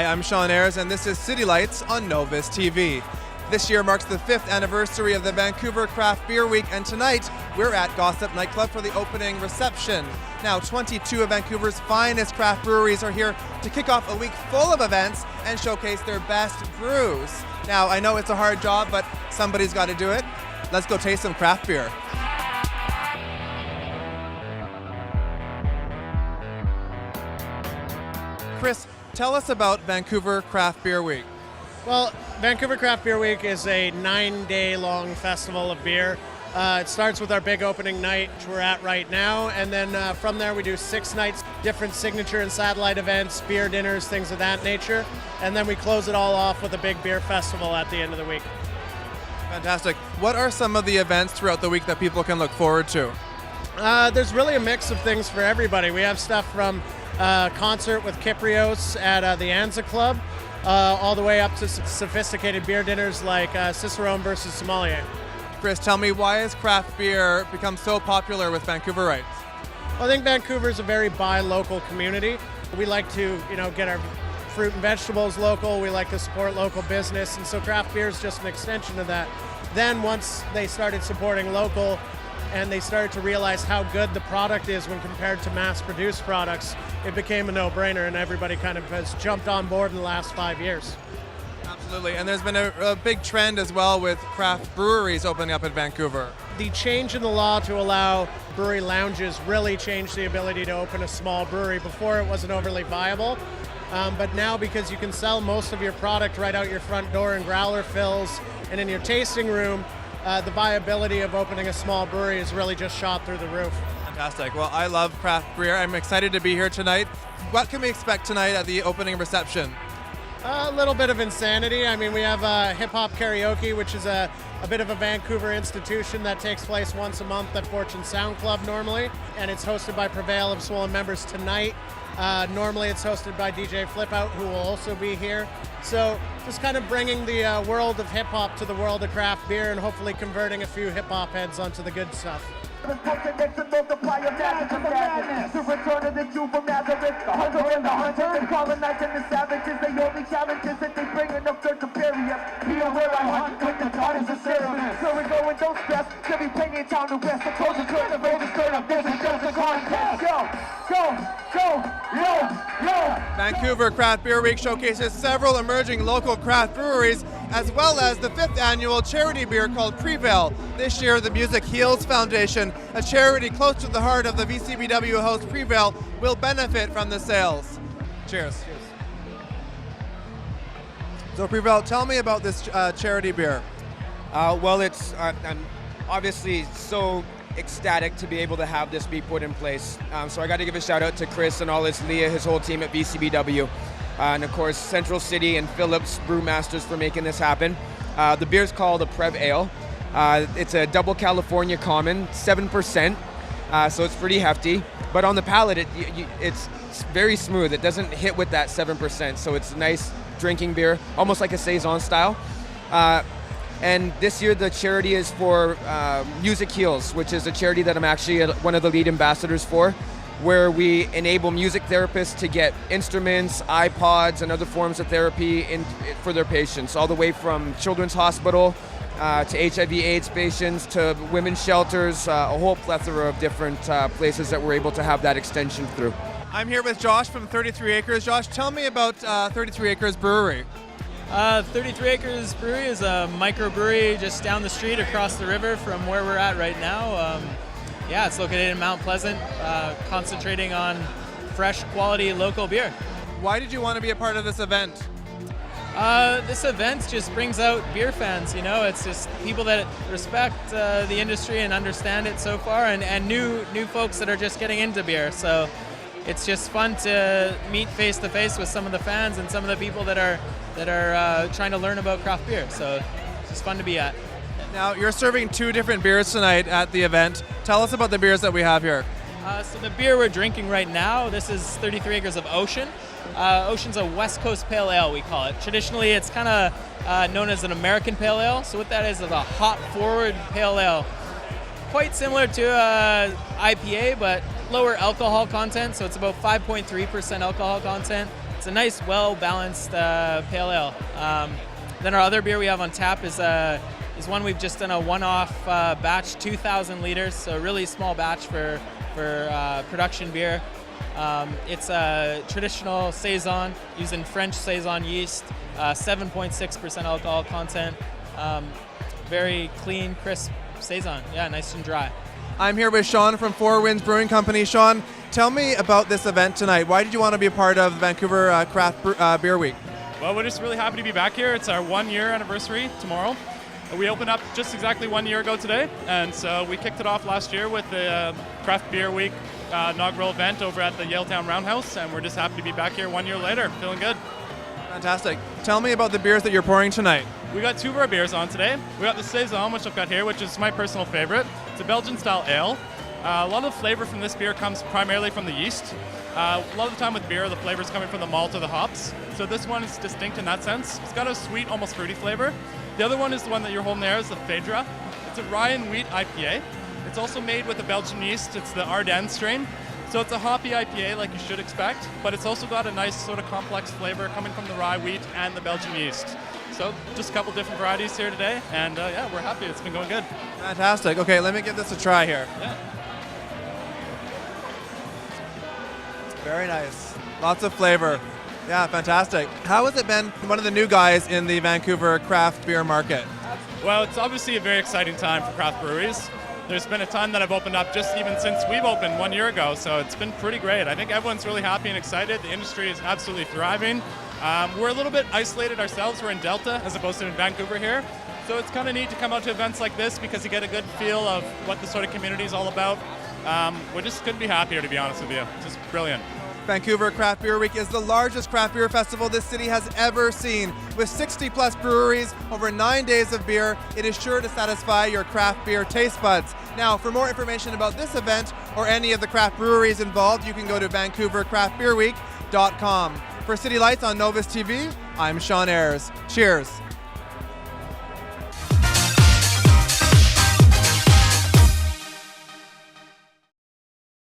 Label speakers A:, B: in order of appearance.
A: Hi, I'm Sean Ayres, and this is City Lights on Novus TV. This year marks the 5th anniversary of the Vancouver Craft Beer Week, and tonight we're at Gossip Nightclub for the opening reception. Now, 22 of Vancouver's finest craft breweries are here to kick off a week full of events and showcase their best brews. Now, I know it's a hard job, but somebody's got to do it. Let's go taste some craft beer. Chris, tell us about Vancouver Craft Beer Week.
B: Well, Vancouver Craft Beer Week is a 9-day-long festival of beer. It starts with our big opening night, which we're at right now, and then from there we do 6 nights, different signature and satellite events, beer dinners, things of that nature, and then we close it all off with a big beer festival at the end of the week.
A: Fantastic. What are some of the events throughout the week that people can look forward to?
B: There's really a mix of things for everybody. We have stuff from concert with Kyprios at the Anza Club, all the way up to sophisticated beer dinners like Cicerone versus Sommelier.
A: Chris, tell me, why has craft beer become so popular with Vancouverites?
B: Well, I think Vancouver is a very buy local community. We like to, get our fruit and vegetables local. We like to support local business, and so craft beer is just an extension of that. Then once they started supporting local and they started to realize how good the product is when compared to mass-produced products, it became a no-brainer, and everybody kind of has jumped on board in the last 5 years.
A: Absolutely, and there's been a big trend as well with craft breweries opening up in Vancouver.
B: The change in the law to allow brewery lounges really changed the ability to open a small brewery. Before, it wasn't overly viable, but now, because you can sell most of your product right out your front door in growler fills and in your tasting room, the viability of opening a small brewery has really just shot through the roof.
A: Fantastic. Well, I love craft beer. I'm excited to be here tonight. What can we expect tonight at the opening reception?
B: A little bit of insanity. I mean, we have hip-hop karaoke, which is a bit of a Vancouver institution that takes place once a month at Fortune Sound Club normally, and it's hosted by Prevail of Swollen members tonight. Normally it's hosted by DJ Flipout, who will also be here. So just kind of bringing the world of hip-hop to the world of craft beer and hopefully converting a few hip-hop heads onto the good stuff.
C: The return of the Jew from Nazareth, the hunter and the hunter, the colonizing the savages, the only challenges that they bring enough dirt to bury us. Be aware I hunt like the daughters of Sarah. So we go and don't stress, they'll be playing town to rest. The closest turn, the road is straight up, this is just a contest. Yo.
A: Vancouver Craft Beer Week showcases several emerging local craft breweries, as well as the 5th annual charity beer called Prevail. This year, the Music Heals Foundation, a charity close to the heart of the VCBW host Prevail, will benefit from the sales. Cheers. So Prevail, tell me about this charity beer.
D: I'm obviously so ecstatic to be able to have this be put in place. So I got to give a shout out to Chris and his whole team at VCBW. And of course, Central City and Phillips Brewmasters for making this happen. The beer's called a Prev Ale. It's a double California common, 7%, so it's pretty hefty. But on the palate, it's very smooth. It doesn't hit with that 7%, so it's a nice drinking beer, almost like a Saison style. And this year the charity is for Music Heals, which is a charity that I'm actually one of the lead ambassadors for, where we enable music therapists to get instruments, iPods, and other forms of therapy for their patients, all the way from Children's Hospital to HIV/AIDS patients to women's shelters, a whole plethora of different places that we're able to have that extension through.
A: I'm here with Josh from 33 Acres. Josh, tell me about 33 Acres Brewery.
E: 33 Acres Brewery is a microbrewery just down the street across the river from where we're at right now. It's located in Mount Pleasant, concentrating on fresh, quality, local beer.
A: Why did you want to be a part of this event?
E: This event just brings out beer fans, it's just people that respect the industry and understand it so far, and new folks that are just getting into beer. So it's just fun to meet face to face with some of the fans and some of the people that are trying to learn about craft beer. So it's just fun to be at.
A: Now, you're serving 2 different beers tonight at the event. Tell us about the beers that we have here.
E: So the beer we're drinking right now, this is 33 Acres of Ocean. Ocean's a West Coast Pale Ale, we call it. Traditionally, it's kind of known as an American Pale Ale. So what that is a hop-forward Pale Ale. Quite similar to IPA, but lower alcohol content. So it's about 5.3% alcohol content, it's a nice, well-balanced pale ale. Then our other beer we have on tap is one we've just done a one-off batch, 2,000 liters, so a really small batch for production beer. It's a traditional saison using French saison yeast, 7.6% alcohol content. Very clean, crisp saison. Yeah, nice and dry.
A: I'm here with Sean from Four Winds Brewing Company. Sean, tell me about this event tonight. Why did you want to be a part of Vancouver Craft Beer Week?
F: Well, we're just really happy to be back here. It's our 1 year anniversary tomorrow. We opened up just exactly 1 year ago today, and so we kicked it off last year with the Craft Beer Week inaugural event over at the Yaletown Roundhouse, and we're just happy to be back here 1 year later, feeling good.
A: Fantastic. Tell me about the beers that you're pouring tonight.
F: We got two of our beers on today. We got the Saison, which I've got here, which is my personal favorite. It's a Belgian-style ale. A lot of the flavor from this beer comes primarily from the yeast. A lot of the time with beer, the flavor is coming from the malt or the hops. So this one is distinct in that sense. It's got a sweet, almost fruity flavor. The other one is the one that you're holding there, is the Phaedra. It's a rye and wheat IPA. It's also made with a Belgian yeast. It's the Ardennes strain. So it's a hoppy IPA like you should expect, but it's also got a nice sort of complex flavor coming from the rye wheat and the Belgian yeast. So just a couple different varieties here today, and yeah, we're happy. It's been going good.
A: Fantastic. Okay, let me give this a try here.
F: Yeah.
A: Very nice. Lots of flavor. Yeah, fantastic. How has it been one of the new guys in the Vancouver craft beer market?
F: Well, it's obviously a very exciting time for craft breweries. There's been a ton that have opened up just even since we've opened 1 year ago, so it's been pretty great. I think everyone's really happy and excited. The industry is absolutely thriving. We're a little bit isolated ourselves. We're in Delta as opposed to in Vancouver here. So it's kind of neat to come out to events like this because you get a good feel of what the sort of community is all about. We just couldn't be happier, to be honest with you. It's just brilliant.
A: Vancouver Craft Beer Week is the largest craft beer festival this city has ever seen. With 60 plus breweries, over 9 days of beer, it is sure to satisfy your craft beer taste buds. Now, for more information about this event or any of the craft breweries involved, you can go to VancouverCraftBeerWeek.com. For City Lights on Novus TV, I'm Sean Ayres. Cheers.